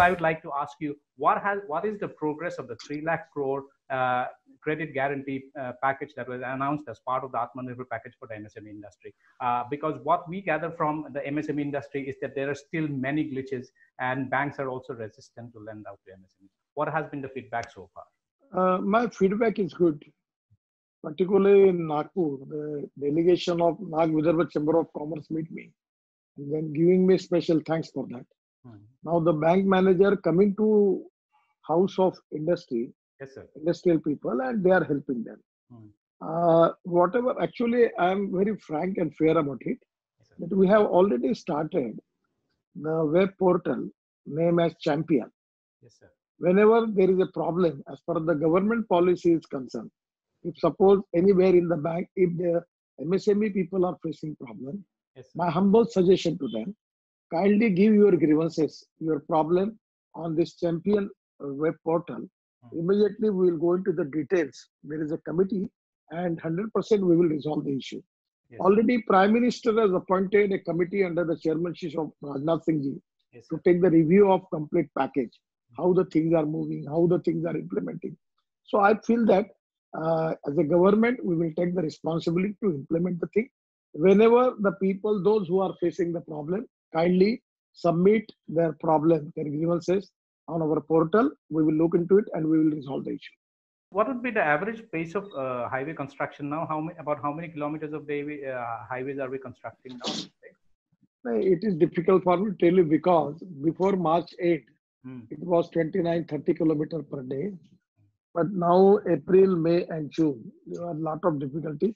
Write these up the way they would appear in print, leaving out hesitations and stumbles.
I would like to ask you, what is the progress of the 3 lakh crore credit guarantee package that was announced as part of the Atmanirbhar package for the MSME industry? Because what we gather from the MSME industry is that there are still many glitches, and banks are also resistant to lend out to MSMEs. What has been the feedback so far? My feedback is good, particularly in Nagpur. The delegation of Nag Vidarbha Chamber of Commerce meet me and then giving me special thanks for that. Now the bank manager coming to House of Industry, yes, sir. industrial people, and they are helping them. Whatever, actually, I am very frank and fair about it. Yes, That we have already started the web portal named as Champion. yes, sir. Whenever there is a problem, as far as the government policy is concerned, if suppose anywhere in the bank, if the MSME people are facing problem, Yes, my humble suggestion to them, kindly give your grievances, your problem on this Champion web portal. Immediately we will go into the details. There is a committee and 100% we will resolve the issue. yes, Already Prime Minister has appointed a committee under the chairmanship of Rajnath Singh ji yes, to take the review of complete package, how the things are moving, how the things are implementing. So I feel that as a government, we will take the responsibility to implement the thing. Whenever the people, those who are facing the problem, kindly submit their problem, their grievances on our portal. We will look into it and we will resolve the issue. What would be the average pace of highway construction now? About how many kilometers of highways are we constructing now? It is difficult for me to tell you because before March 8, it was 29-30 kilometers per day. But now April, May and June, there are a lot of difficulties.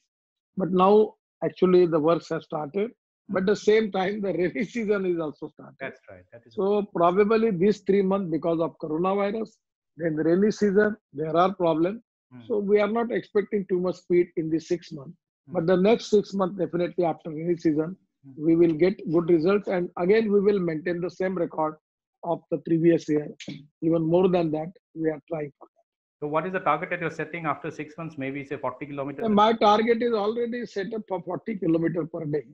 But now actually the works have started. But at the same time, the rainy season is also started. That's right. That is so probably these 3 months because of coronavirus, then the rainy season, there are problems. So we are not expecting too much speed in the 6 months. But the next 6 months, definitely after rainy season, we will get good results. And again, we will maintain the same record of the previous year. Even more than that, we are trying for that. So what is the target that you're setting after 6 months? Maybe say 40 kilometers? And my target is already set up for 40 kilometers per day.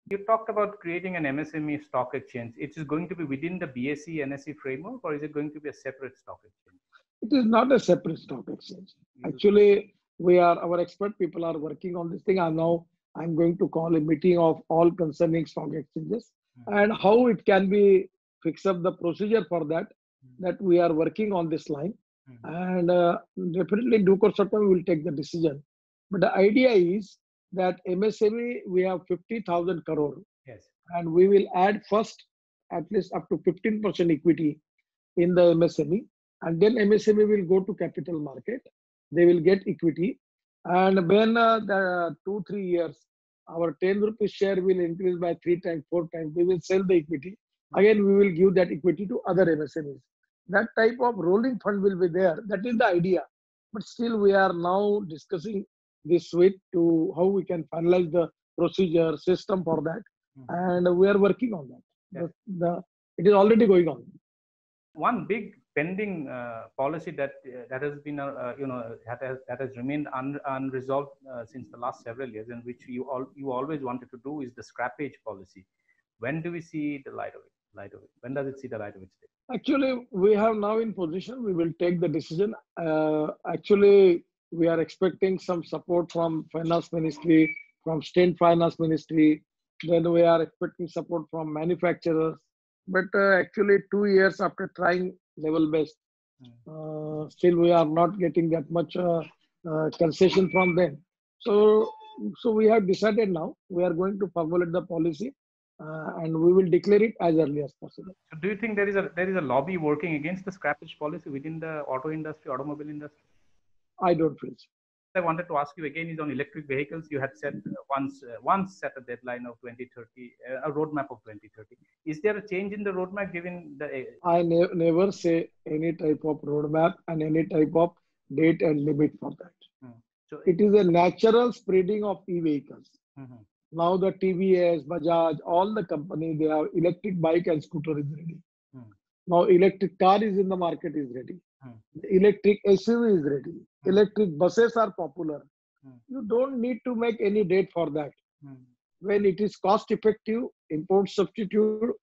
You talked about creating an MSME stock exchange. It is going to be within the BSE NSE framework, or is it going to be a separate stock exchange? It is not a separate stock exchange. Actually, our expert people are working on this thing. And now I'm going to call a meeting of all concerning stock exchanges and how it can be fix up the procedure for that we are working on this line. And definitely in due course of time, we will take the decision. But the idea is that MSME, we have 50,000 crore. Yes. And we will add first at least up to 15% equity in the MSME. And then MSME will go to capital market. They will get equity. And when the 2-3 years, our 10 rupees share will increase by 3 times, 4 times, we will sell the equity. Again, we will give that equity to other MSMEs. That type of rolling fund will be there. That is the idea. But still, we are now discussing this with to how we can finalize the procedure system for that. And we are working on that. It is already going on. One big pending policy that has been that has remained unresolved since the last several years, and which you always wanted to do, is the scrappage policy. When do we see the light of it? When does it see the light of its day? Actually, we have now in position. We will take the decision. Actually, we are expecting some support from Finance Ministry, from State Finance Ministry. Then we are expecting support from manufacturers. But actually, 2 years after trying level-based, still we are not getting that much concession from them. So we have decided now we are going to formulate the policy and we will declare it as early as possible. So do you think there is a lobby working against the scrappage policy within the automobile industry? I don't feel so. I wanted to ask you again is on electric vehicles. You had said once set a deadline of 2030, a roadmap of 2030. Is there a change in the roadmap given the? I never say any type of roadmap and any type of date and limit for that. So it is a natural spreading of e-vehicles. Now the TVS, Bajaj, all the company, they have electric bike and scooter is ready. Now electric car is in the market is ready. Electric SUV is ready. Electric buses are popular. You don't need to make any date for that. When it is cost effective, import substitute,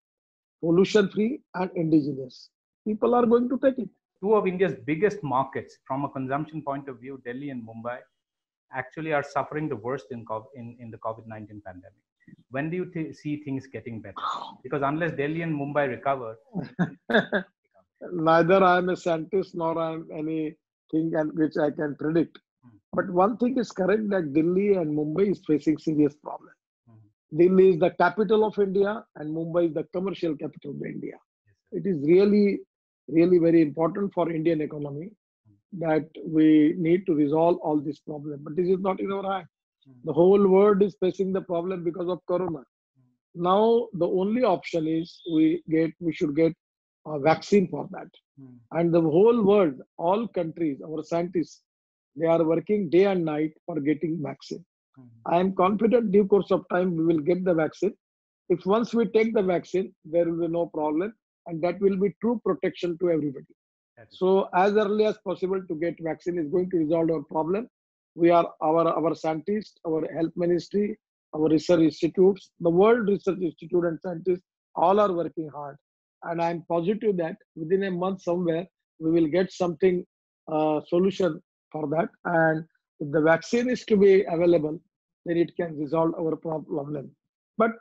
pollution free and indigenous. people are going to take it. Two of India's biggest markets from a consumption point of view, Delhi and Mumbai, actually are suffering the worst in the COVID-19 pandemic. When do you see things getting better? Because unless Delhi and Mumbai recover, neither I am a scientist nor I am anything which I can predict. But one thing is correct, that Delhi and Mumbai is facing serious problems. Delhi is the capital of India and Mumbai is the commercial capital of India. It is really, really very important for Indian economy that we need to resolve all these problems. But this is not in our hand. The whole world is facing the problem because of Corona. Now the only option is we should get a vaccine for that. And the whole world, all countries, our scientists, they are working day and night for getting vaccine. I am confident due course of time we will get the vaccine. If once we take the vaccine, there will be no problem, and that will be true protection to everybody. So as early as possible to get vaccine is going to resolve our problem. We are our scientists, our health ministry, our research institutes, the World Research Institute and scientists all are working hard. And I am positive that within a month somewhere we will get something solution for that. And if the vaccine is to be available, then it can resolve our problem. But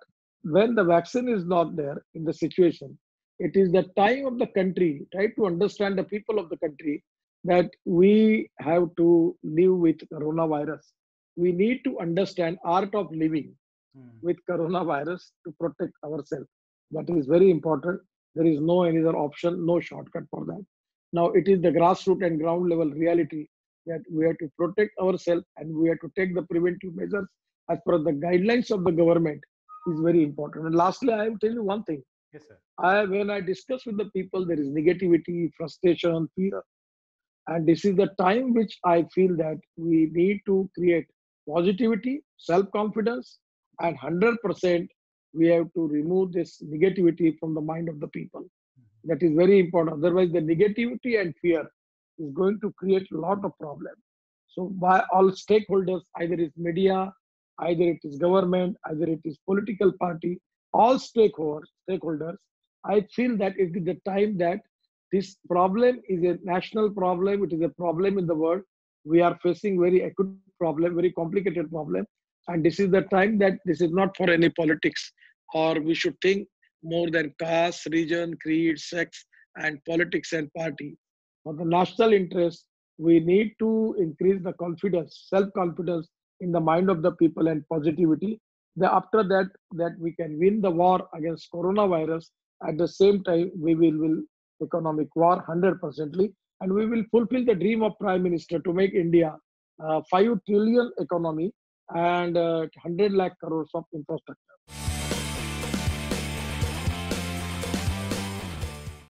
when the vaccine is not there in the situation, it is the time of the country, try to understand the people of the country that we have to live with coronavirus. We need to understand art of living with coronavirus to protect ourselves. That is very important. There is no any other option, no shortcut for that. Now it is the grassroots and ground level reality that we have to protect ourselves and we have to take the preventive measures as per the guidelines of the government is very important. And lastly, I will tell you one thing. Yes, sir. When I discuss with the people, there is negativity, frustration, fear. And this is the time which I feel that we need to create positivity, self-confidence, and 100% we have to remove this negativity from the mind of the people. That is very important. Otherwise, the negativity and fear is going to create a lot of problems. So by all stakeholders, either it's media, either it is government, either it is political party, all stakeholders, I feel that it is the time that this problem is a national problem. It is a problem in the world. We are facing very acute problem, very complicated problem. And this is the time that this is not for any politics, or we should think more than caste, region, creed, sex, and politics and party. For the national interest, we need to increase the confidence, self-confidence in the mind of the people and positivity. After that we can win the war against coronavirus. At the same time, we will economic war 100%, and we will fulfill the dream of Prime Minister to make India 5 trillion economy and 100 lakh crores of infrastructure.